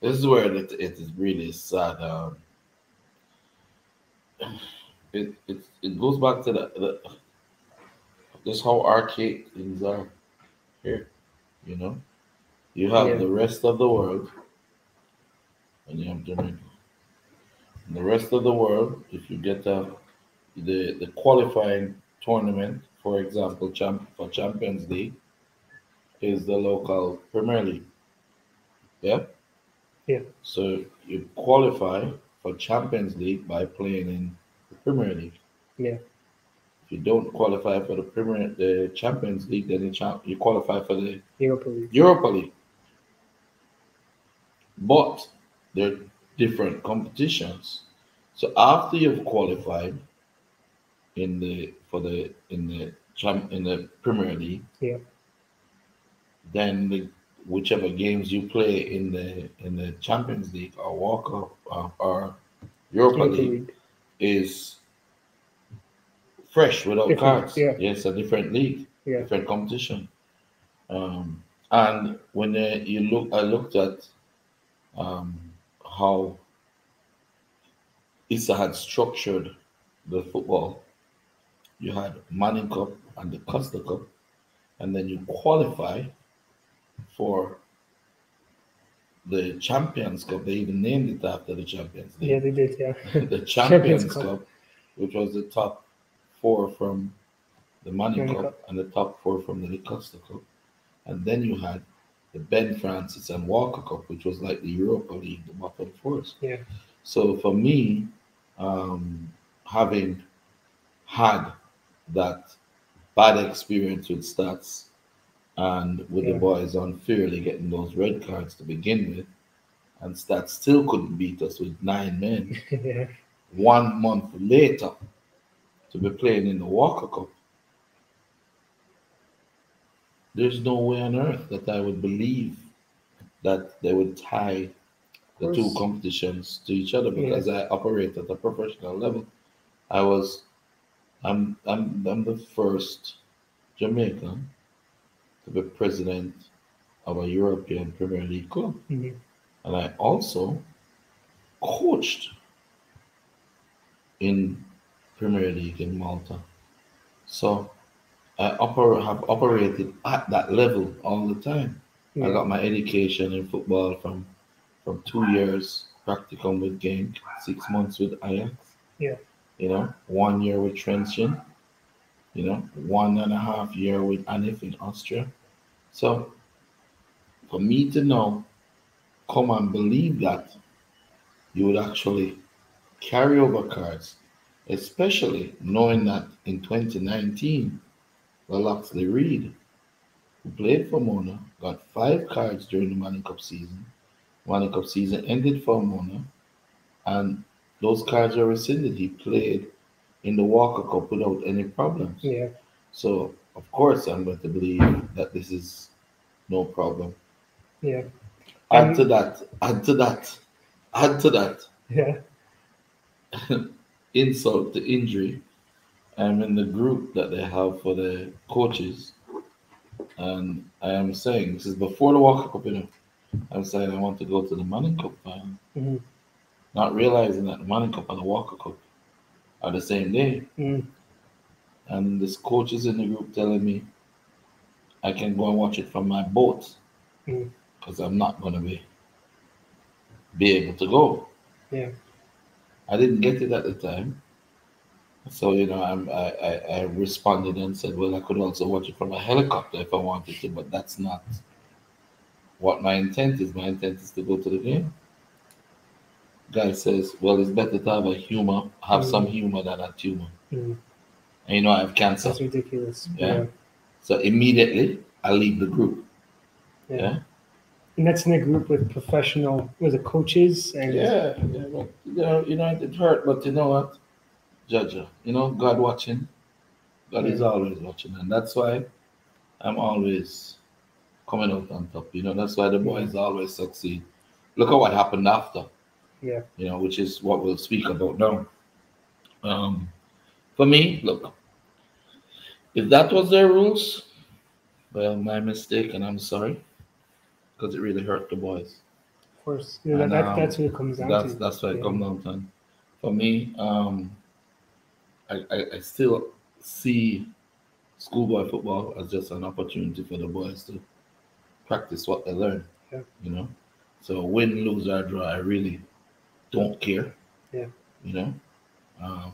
this is where it is really sad. It goes back to the just how archaic things are here. You know, you have Yeah, the rest of the world, and you have Jamaica. In the rest of the world, if you get the qualifying tournament, for example, for Champions League, is the local Premier League. Yeah. yeah, So you qualify for Champions League by playing in the Premier League. yeah. If you don't qualify for the Champions League, then you qualify for the Europa League. Europa League. But they're different competitions. So after you've qualified in the Premier League, Yeah, then whichever games you play in the Champions League or Walk Up or Europa Europa League League. is fresh without Different. cards. Yeah, Yes, a different league, yeah, different competition. Um, and when I looked at um, how ISA had structured the football. You had Manning Cup and the Costa Cup, and then you qualify for the Champions Cup. They even named it after the Champions yeah. League. They did. Yeah. The Champions Champions Cup. Cup, which was the top four from the Manning Manning Cup Cup. and the top four from the Costa Cup. And then you had the Ben Francis and Walker Cup, which was like the Europa League, the bottom fours. Yeah, So for me, um, having had that bad experience with stats and with the yeah, boys unfairly getting those red cards to begin with, and stats still couldn't beat us with 9 men. yeah. 1 month later, to be playing in the Walker Cup, there's no way on earth that I would believe that they would tie Of the two course. competitions to each other Yeah, because I operate at a professional level. I was I'm the first Jamaican to be president of a European Premier League club. mhm, And I also coached in Premier League in Malta. So have operated at that level all the time. I yeah, got my education in football from 2 years practicum with Genk, 6 months with Ajax, yeah, 1 year with Trenchen, 1.5 year with Anif in Austria. So for me to now come and believe that you would actually carry over cards, especially knowing that in 2019, the Loxley Reed, who played for Mona, got 5 cards during the Manning Cup season. Manning Cup season ended for Mona, and those cards were rescinded. He played in the Walker Cup without any problems. yeah. So, of course, I'm going to believe that this is no problem. Yeah. Add to And that, add to that, add to that, yeah, insult to injury. I'm in the group that they have for the coaches, and I am saying this is before the Walker Cup. I'm saying I want to go to the Manning Cup final, mhm, not realizing that the Manning Cup and the Walker Cup are the same day. mhm, And this coach is in the group telling me I can go and watch it from my boat mhm, because I'm not going to be able to go. yeah, I didn't get it at the time. So, I responded and said, well, I could also watch it from a helicopter if I wanted to, but that's not what my intent is. My intent is to go to the game. Guy says, well, it's better to have some mhm, humor than a tumor. mhm. And I have cancer. That's ridiculous. Yeah. Yeah, So immediately I leave the group. yeah. Yeah. And that's in a group with professional, was it coaches and Yeah. Yeah. But, it hurt, but you know what? Judge, God watching. God yeah, is always watching. And that's why I'm always coming out on top. That's why the yeah, boys always succeed. Look at what happened after, yeah, which is what we'll speak about now. Um, for me, look, if that was their rules, well, my mistake, and I'm sorry, because it really hurt the boys. course. And That's what it comes down to. that's what it Yeah. comes down to. For me, I still see schoolboy football as just an opportunity for the boys to practice what they learn. Yeah. You know, so win, lose or draw, I really don't care. Yeah. You know, um,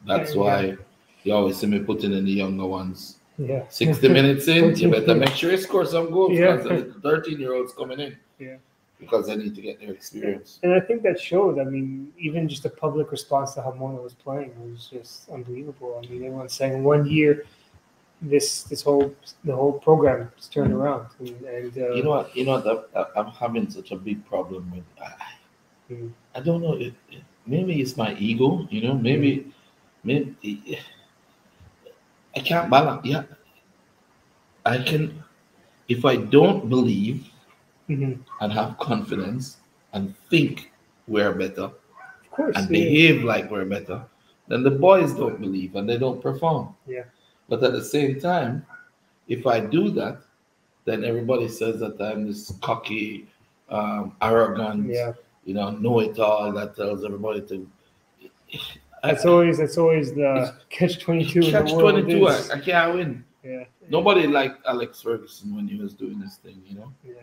that's And yeah. why you always see me putting in the younger ones. Yeah. 60 minutes in, you 14, better yeah. make sure you score some goals Yeah. because the little 13-year-olds coming in Yeah. because they need to get their experience. And I think that showed. I mean, even just the public response to how Mona was playing was just unbelievable. I mean, everyone's saying 1 year, the whole program is turned around, and You know what? You know that I'm having such a big problem with. mm, I don't know. Maybe it's my ego. You know, maybe I can't balance. Yeah, I can. If I don't believe mhm. and have confidence and think we're better Of course, and yeah, behave like we're better, then the boys don't believe and they don't perform. yeah, But at the same time, if I do that, then everybody says that I'm this cocky, arrogant, yeah. know it all that tells everybody to. That's always It's the catch-22 in the catch world 22. is. I can't win. Yeah, Nobody liked Alex Ferguson when he was doing this thing. yeah,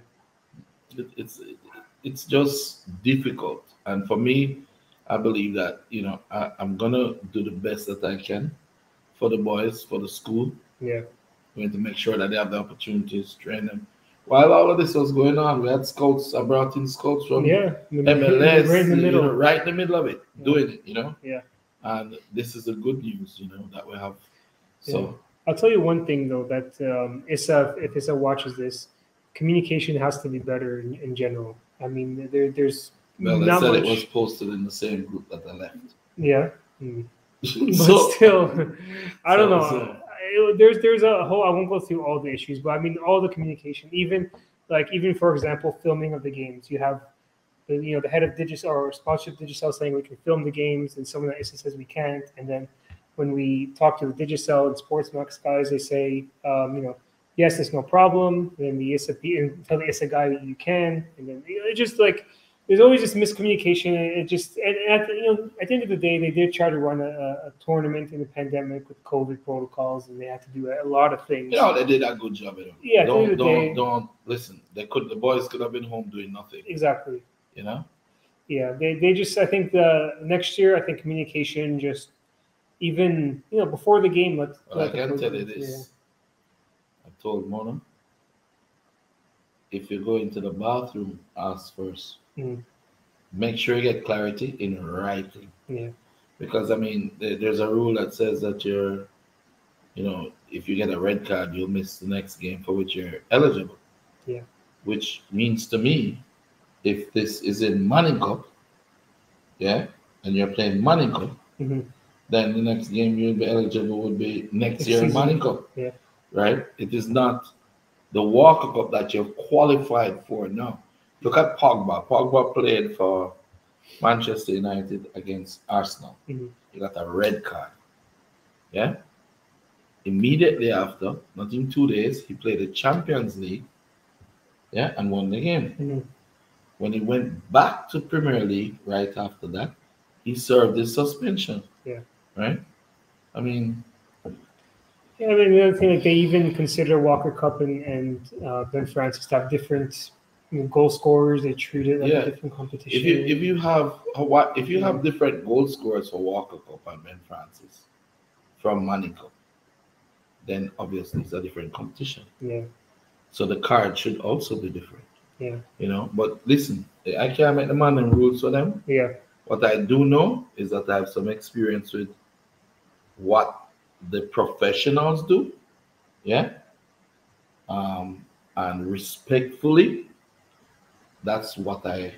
It's just difficult. And for me, I believe that I'm gonna do the best that I can for the boys, for the school. yeah, We need to make sure that they have the opportunities, train them. While all of this was going on, we had scouts. I brought in scouts from yeah. MLS, Right in the middle. right in the middle of it, Yeah. doing it. Yeah. And this is the good news, that we have. Yeah. So I'll tell you one thing though that if Issa watches this, communication has to be better in general. I mean, there's well, they not said much. it was posted in the same group that I left. Yeah. Mm. But So still, I don't so- know. so- There's a whole. I won't go through all the issues, but I mean all the communication. Even for example, filming of the games. You have the head of Digicel or sponsorship Digicel saying we can film the games, and someone that ISA says we can't. And then when we talk to the Digicel and Sportsmax guys, they say yes, there's no problem. And then the ISA and tell the ISA guy you can, and then it just like. There's always this miscommunication, and it just and at the end of the day, they did try to run a tournament in the pandemic with COVID protocols, and they had to do a lot of things. they did a good job. Yeah, at the end of the day, Don't listen. The boys could have been home doing nothing. exactly. Yeah, they just I think the next year I think communication just even before the game. Well, I can tell you this. I told Mona, if you go into the bathroom, ask first. Make sure you get clarity in writing. Yeah. Because I mean, there's a rule that says that if you get a red card, you'll miss the next game for which you're eligible. Yeah. Which means to me, if this is in Money Cup, and you're playing Money Cup, then the next game you'll be eligible would be next year in Money Cup. Yeah. Right? It is not the Walker Cup that you've qualified for now. Look at Pogba. Pogba played for Manchester United against Arsenal. He got a red card. Yeah. Immediately after, not in 2 days, he played the Champions League. Yeah, and won the game. When he went back to Premier League right after that, he served his suspension. Yeah. Right. I mean. Yeah, I mean the other thing, like they even consider Walker Cup and Ben Francis to have different goal scorers. They treat it like a different competition. If you have different goal scorers for Walker Cup and Ben Francis from Money Cup, then obviously it's a different competition. Yeah. So the card should also be different. Yeah. But listen, I can't make the man and rules for them. Yeah. What I do know is that I have some experience with what the professionals do. Yeah. And respectfully, that's what I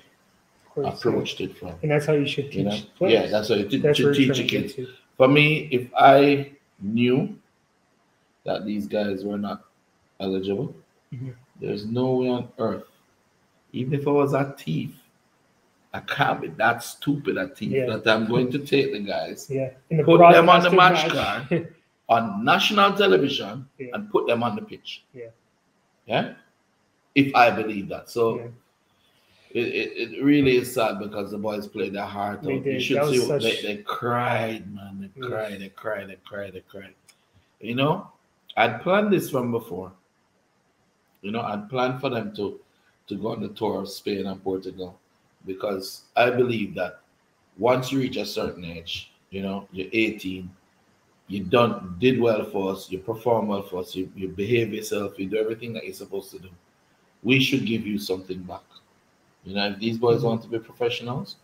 approached it from. And that's how you should teach players. Yeah, that's how you should teach a kid. To. For me, if I knew that these guys were not eligible, there's no way on earth, even if I was a thief, I can't be that stupid a thief that I'm going to take the guys, put them on the match card on national television and put them on the pitch. Yeah. If I believe that. So it really is sad because the boys played their heart They out. You did. should That see was they cried, man. They Yeah. cried, they cried, they cried, they cried. You know, I'd planned this from before. You know, I'd planned for them to go on the tour of Spain and Portugal because I believe that once you reach a certain age, you know, you're 18, you did well for us, you perform well for us, you behave yourself, you do everything that you're supposed to do. We should give you something back. You know, if these boys Mhm. want to be professionals,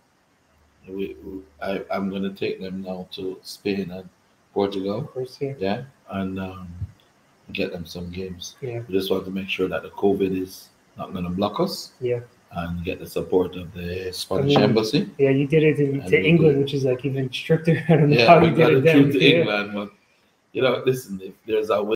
I'm going to take them now to Spain and Portugal, Of course, yeah. yeah, and get them some games. Yeah. We just want to make sure that the COVID is not going to block us Yeah. and get the support of the I Spanish mean, embassy. yeah, you did it And to we England, did. which is like even stricter. I don't know Yeah, how we you got did it it through then. to Yeah. England, but you know, listen, if there's a way.